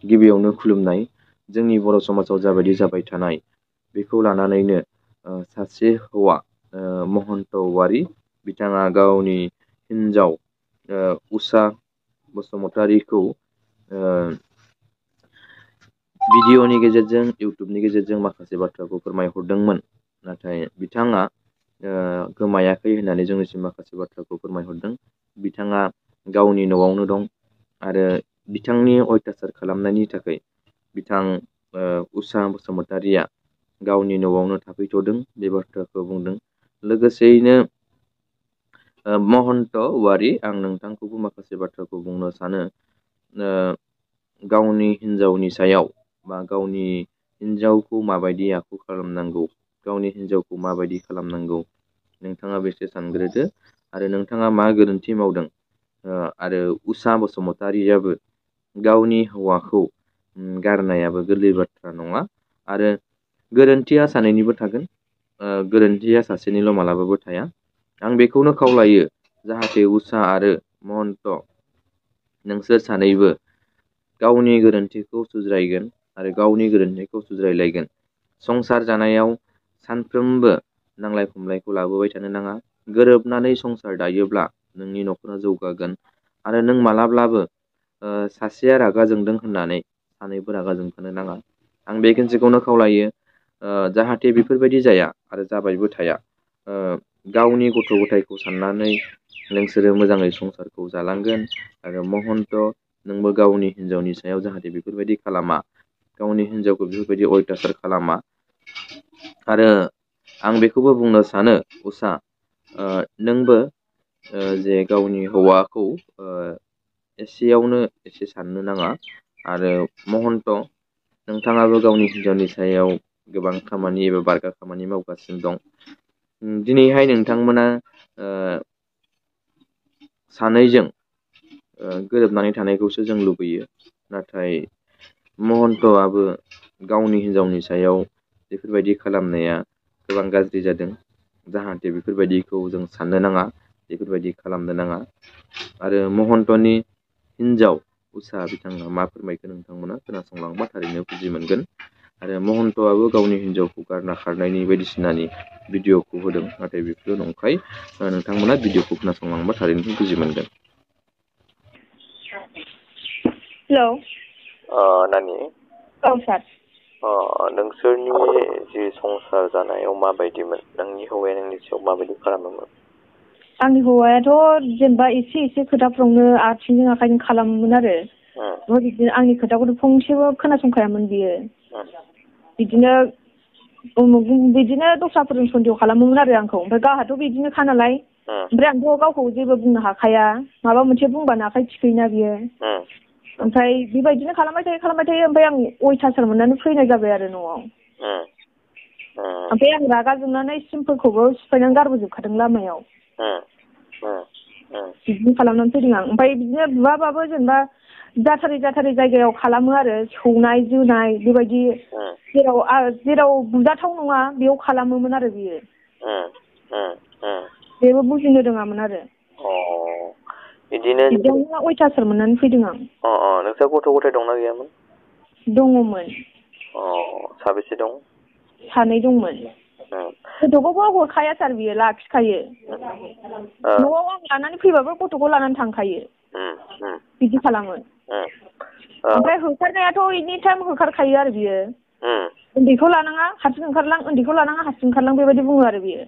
गिबियावनो खुलुमनाय जोंनि बर' समाजाव जाबायदि जाबाय थानाय बेखौ लानानैनो सासे हौवा महन्त औवारि बिथाङा गावनि हिन्जाव उषा बसुमतारीखौ भिडिअ'नि गेजेरजों इउटुबनि गेजेरजों माखासे बाथ्राखौ फोरमायहरदोंमोन। नाथाय बिथाङा गोमायाखै होननानै जोंनिसिम माखासे बाथ्राखौ फोरमायहरदों। बिथाङा गावनि न'आवनो दं आरो बिथांनि अयथासार खालामनायनि थाखाय बिथां उषा बसुमतारीया गावनि न'आवनो थाफैथ'दों बे बाथ्राखौ बुंदों। लोगोसेयैनो महन्त औवारि आं नोंथांखौबो माखासे बाथ्राखौ बुंनो सानो गावनि हिन्जावनि सायाव बा गावनि हिन्जावखौ माबायदि आखु खालामनांगौ गावनि हिन्जावखौ माबायदि खालामनांगौ नोंथाङा बेसे सानग्रोदो आरो नोंथाङा मा गोरोन्थि मावदों आरो उषा बसुमतारीयाबो गावनि हौवाखौ गारनायाबो गोरलै बाथ्रा नङा आरो गोरोन्थिया सानैनिबो थागोन गोरोन्थिया सासेनिल' मालाबाबो थाया। आं बेखौनो खावलायो जाहाथे उषा आरो महन्त नोंसोर सानैबो गावनि गोरोन्थिखौ सुज्रायगोन आरो गावनि गोरोन्थिखौ सुज्रायलायगोन। संसार जानायाव सानफ्रोमबो नांलाय खमलायखौ लाबोबाय थानो नाङा। गोरोबनानै संसार दायोब्ला नोंनि न'खरा जौगागोन आरो नों मालाब्लाबो सासेया रागा जोंदों होननानै सानैबो रागा जोंफानो नाङा। आं बे खिनसेखौनो खावलायो जाहाथे बेफोरबायदि जाया आरो जाबायबो थाया। गावनि गथ' गथायखौ साननानै नोंसोरो मोजाङै संसारखौ जालांगोन आरो महन्त नोंबो गावनि हिन्जावनि सायाव जाहाथे बेफोरबायदि खालामा गावनि हिन्जावखौ बेफोरबायदि अयथासार खालामा आरो आं बेखौबो बुंनो सानो उषा नोंबो जे गावनि हौवाखौ एसेयावनो एसे साननो नाङा आरो महन्त नोंथाङाबो गावनि हिन्जावनि सायाव गोबां खामानि एबा बारगा खामानि मावगासिनो दं। दिनैहाय नोंथांमोना सानैजों गोरोबनानै थानायखौसो जों लुबैयो। नाथाय महन्तआबो गावनि हिन्जावनि सायाव बेफोरबायदि खालामनाया गोबां गाज्रि जादों। जाहाथे बेफोरबायदिखौ जों साननो नाङा बेफोरबायदि खालामनो नाङा आरो महन्तनि हिन्जाव उषा बिथाङा मा फोरमायखो नोंथांमोना खोनासंलांबा थारैनो बुजि मोनगोन आरो महन्तआबो गावनि हिन्जावखौ गारना खारनायनि बायदिसिनानि भिडिअ'खौ होदों। नाथाय बेफोरो नंखाय नोंथांमोना भिडिअ'खौ खोनासंलांबा थारैनो बुजि मोनगोन। हेलौ नानि औ सार नोंसोरनि जि संसार जानायाव माबायदिमोन नोंनि हौवाया नोंनि सायाव माबायदि खालामोमोन? आंनि हौवायाथ' जेनेबा एसे एसे खोथाफ्रावनो आथिंजों आखाइजों खालामोमोन आरो बिदिनो आंनि खोथाखौथ' फंसेबो खोनासंखायामोन बियो। बिदिनो दस्राफोरजों सन्देह खालामोमोन आरो आंखौ। ओमफ्राय गावहाथ' बिदिनोखा नालाय ओमफ्राय आंथ' गावखौ जेबो बुंनो हाखाया माबा मोनसे बुंबानो आखाइ थिखोयोना बियो। ओमफ्राय बेबायदिनो खालामबाय थायो ओमफ्राय आं अयथासार मोननानै फैनाय जाबाय आरो न'आव। ओमफ्राय आं रागा जोंनानै सिमफोरखौबो सिफायनानै गारबोजोबखादों लामायाव। बिदिनो खालामनानै फैदों आं। ओमफ्राय बिदिनो बुवाबाबो जेनेबा जाथारै जायगायाव खालामो आरो सौनाय जोनाय बेबायदि जेराव बुजाथाव नङा बेयाव खालामोमोन आरो बियो। बेबो बुजिनो रोङामोन आरो बिदियावनो अयथासार मोननानै फैदों आं। नोंस्रा गथ' गथाय दंना गैयामोन? दङमोन। साबेसे दं? सानै दंमोन। गथ'खौबो हरखाया सार बियो लाखिखायो। न'आव आं लानानै फैबाबो गथ'खौ लानानै थांखायो बिदि खालामो। ओमफ्राय होखारनायाथ' एनि टाइम होखारखायो आरो बियो। उन्दैखौ लानाङा हारसिं ओंखारलां उन्दैखौ लानाङा हारसिं ओंखारलां बेबायदि बुङो आरो बियो।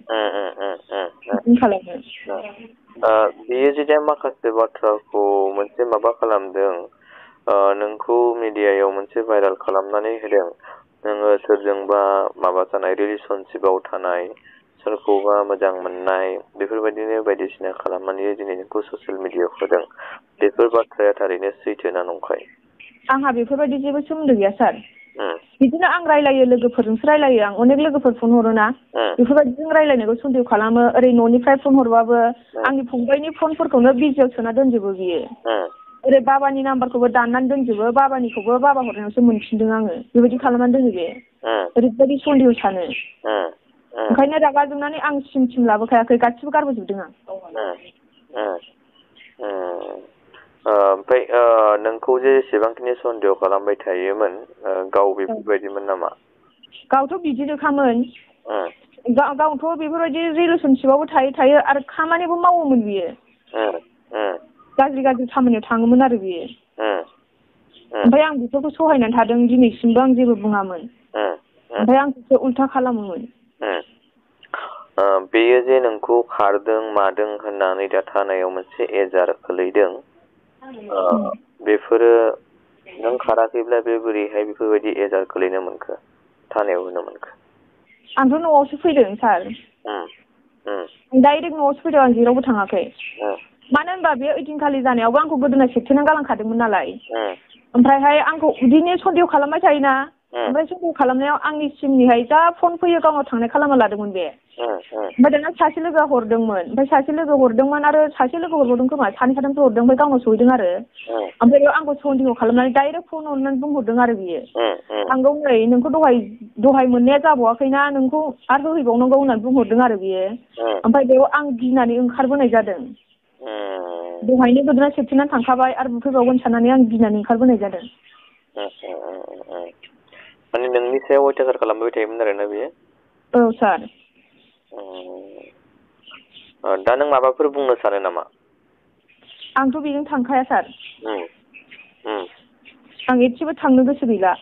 बिदिनो खालामो। बियो जुदि माखासे बाथ्राखौ मोनसे माबा खालामदों नोंखौ मिडियायाव मोनसे भाइरेल खालामनानै होदों नोङो सोरजोंबा माबा जानाय रिलेसनशिपआव थानाय सोरखौबा मोजां मोननाय बेफोरबायदिनो बायदिसिना खालामनानै दिनै नोंखौ ससियेल मिडियायाव होदों बेफोर बाथ्राया थारैनो सैथो ना नंखाय? आंहा बेफोरबायदि जेबो सोमोन्दो गैया सार। बिदिनो आं रायलायो लोगोफोरजोंसो रायलायो आं अनेक लोगोफोर फन हरोना बेफोरबायदिजों रायलायनायखौ सन्देह खालामो। ओरै न'निफ्राय फन हरबाबो आंनि फंबायनि फनफोरखौनो बिजियाव सोना दोनजोबो बियो। ओरै बाबानि नाम्बारखौबो दाननानै दोनजोबो बाबानिखौबो बाबा हरनायावसो मोनफिनदों आङो बेबायदि खालामनानै दोनो बे। ओरैबायदि सन्देह सानो। ओंखायनो रागा जोंनानै आं सिम लाबोखायाखै गासिबो गारबोजोबदों आं। ओमफ्राय नोंखौ जे एसेबांखिनि सन्देह खालामबाय थायोमोन गाव बेफोरबायदिमोन नामा? गावथ' बिदिनोखामोन। गावथ' बेफोरबायदि रिलेसनशिपआवबो थायो आरो खामानिबो मावोमोन बियो। गाज्रि खामानियाव थाङोमोन आरो बियो। ओमफ्राय आं बेफोरखौ सहायनानै थादों, दिनैसिमबो आं जेबो बुङामोन। ओमफ्राय आंखौसो उल्था खालामोमोन। बेयो जे नोंखौ खारदों मादों होननानै दा थानायाव मोनसे एजार खोलैदों, बेफोरो नों खाराखैब्ला बे बोरैहाय बेफोरबायदि एजार खोलैनो मोनखो, थानायाव होनो मोनखो? आंथ' न'आवसो फैदों सार। डाइरेक्ट न'आवसो फैदों, आं जेरावबो थाङाखै। मानो होनबा बे ओइदिनखालि जानायावबो आंखौ गोदोना सेबथेना गालांखादोंमोन नालाय। ओमफ्रायहाय आंखौ बिदिनो सन्देह खालामबाय थायोना, ओमफ्राय सन्देह खालामनायाव आंनि सिमनिहाय जा फन फैयो गावनाव थांनाय खालामना लादोंमोन बे। ओमफ्राय दाना सासे लोगोआ हरदोंमोन, ओमफ्राय सासे लोगो हरदोंमोन आरो सासे लोगो हरबावदों खोमा, सानै साथामसो हरदों, ओमफ्राय गावनाव सहैदों आरो। ओमफ्राय बेयाव आंखौ सन्देह खालामनानै डाइरेक्ट फन हरनानै बुंहरदों आरो बियो, आंखौ नै नोंखौ दहाय मोननाया जाबावाखैना, नोंखौ आरो होहैबावनांगौ होननानै बुंहरदों आरो बियो। ओमफ्राय बेयाव आं गिनानै ओंखारबोनाय जादों। दहायनो गोदोना सेबथेनानै थांखाबाय आरो बुफैबावगोन साननानै आं गिनानै ओंखारबोनाय जादों। माने नोंनि सायाव अयथासार खालामबाय थायोमोन आरोना बेयो? औ सार। दा नों माबाफोर बुंनो सानो नामा? आंथ' बेजों थांखाया सार। आं एसेबो थांनो गोसो गैला।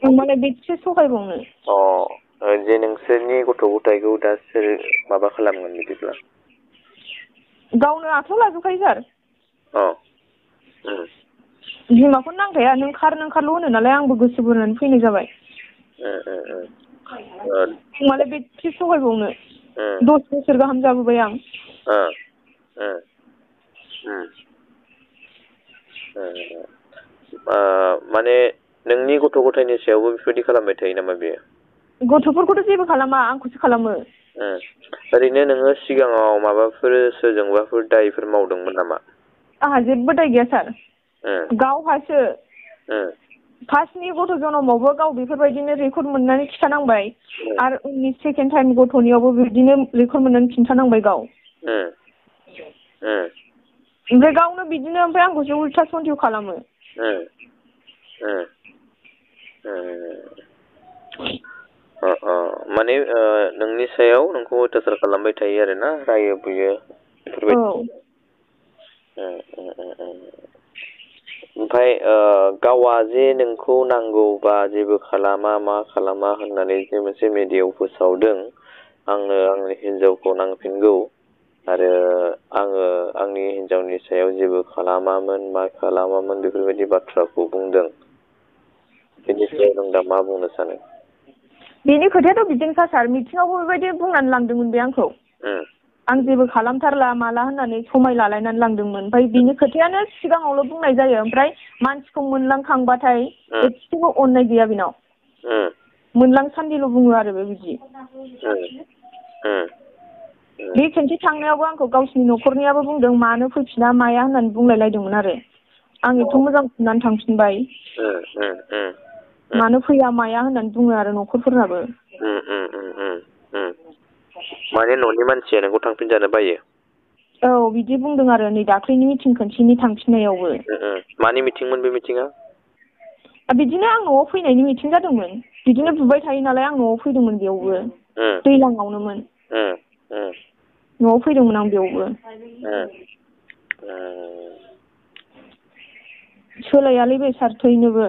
आं मालाय बेसे सहायबावनो। जे नोंसोरनि गथ' गथायखौ दा सोर माबा खालामगोन बिदिब्ला? गावनो आखायाव लाजोबखायो सार। बिमाखौनो नांखाया, नों खारल' होनो नालाय, आंबो गोसो बोनानै फैनाय जाबाय। मालाय बेसे सहायबावनो, 10 बोसोर गाहाम जाबोबाय आं। माने नोंनि गथ' गथायनि सायावबो बेफोरबायदि खालामबाय थायो नामा बेयो? गथ'फोरखौथ' जेबो खालामा, आंखौसो खालामो। ओरैनो नोङो सिगाङाव माबाफोर सोरजोंबाफोर दायफोर मावदोंमोन नामा? आंहा जेबो दाय गैया सार। गावहासो फार्स्टनि गथ' जोनोमावबो गाव बेफोरबायदिनो रेकर्ड मोननानै खिन्थानांबाय, आरो उननि सेकेन्ड टाइम गथ'नियावबो बिदिनो रेकर्ड मोननानै खिन्थानांबाय गाव। ओमफ्राय गावनो बिदिनो, ओमफ्राय आंखौसो उल्था सन्देह खालामो। माने नोंनि सायाव नोंखौ अयथासार खालामबाय थायो आरोना, रायो बुयो बेफोरबायदि। ओमफ्राय गावआ जे नोंखौ नांगौ बा जेबो खालामा मा खालामा होननानै जे मोनसे मिडियायाव फोसावदों, आंनो आंनि हिनजावखौ नांफिनगौ आरो आङो आंनि हिनजावनि सायाव जेबो खालामामोन मा खालामामोन बेफोरबायदि बाथ्राखौ बुंदों, बेनि सायाव नों दा मा बुंनो सानो? बेनि खोथायाथ' बिदिनोखा सार, मिथिङावबो बेबायदि बुंनानै लांदोंमोन बे आंखौ। आं जेबो खालामथारला माला होननानै समाय लालायनानै लांदोंमोन। ओमफ्राय बिनि खोथायानो सिगाङावल' बुंनाय जायो, ओमफ्राय मानसिखौ मोनलांखांबाथाय एसेबो अननाय गैया बेनाव। मोनलांसान्दिल' बुङो आरो बे बिदि। बे खेनसे थांनायावबो आंखौ गावसिनि न'खरनियाबो बुंदों, मानो फैफिना माया होननानै बुंलायलायदोंमोन आरो। आं एथ' मोजां खुंनानै थांफिनबाय, मानो फैया माया होननानै बुङो आरो न'खरफोरनाबो। माने न'नि मानसिया नोंखौ थांफिनजानो बायो? औ बिदि बुंदों आरो, नै दाख्लैनि मिटिं खनसेनि थांफिननायावबो। मानि मिटिंमोन बे मिटिङा? बिदिनो आं न'आव फैनायनि मिटिं जादोंमोन। बिदिनो बुबाय थायो नालाय, आं न'आव फैदोंमोन बेयावबो, दैज्लाङावनोमोन। न'आव फैदोंमोन आं बेयावबो। सोलायालै बे सार थैनोबो।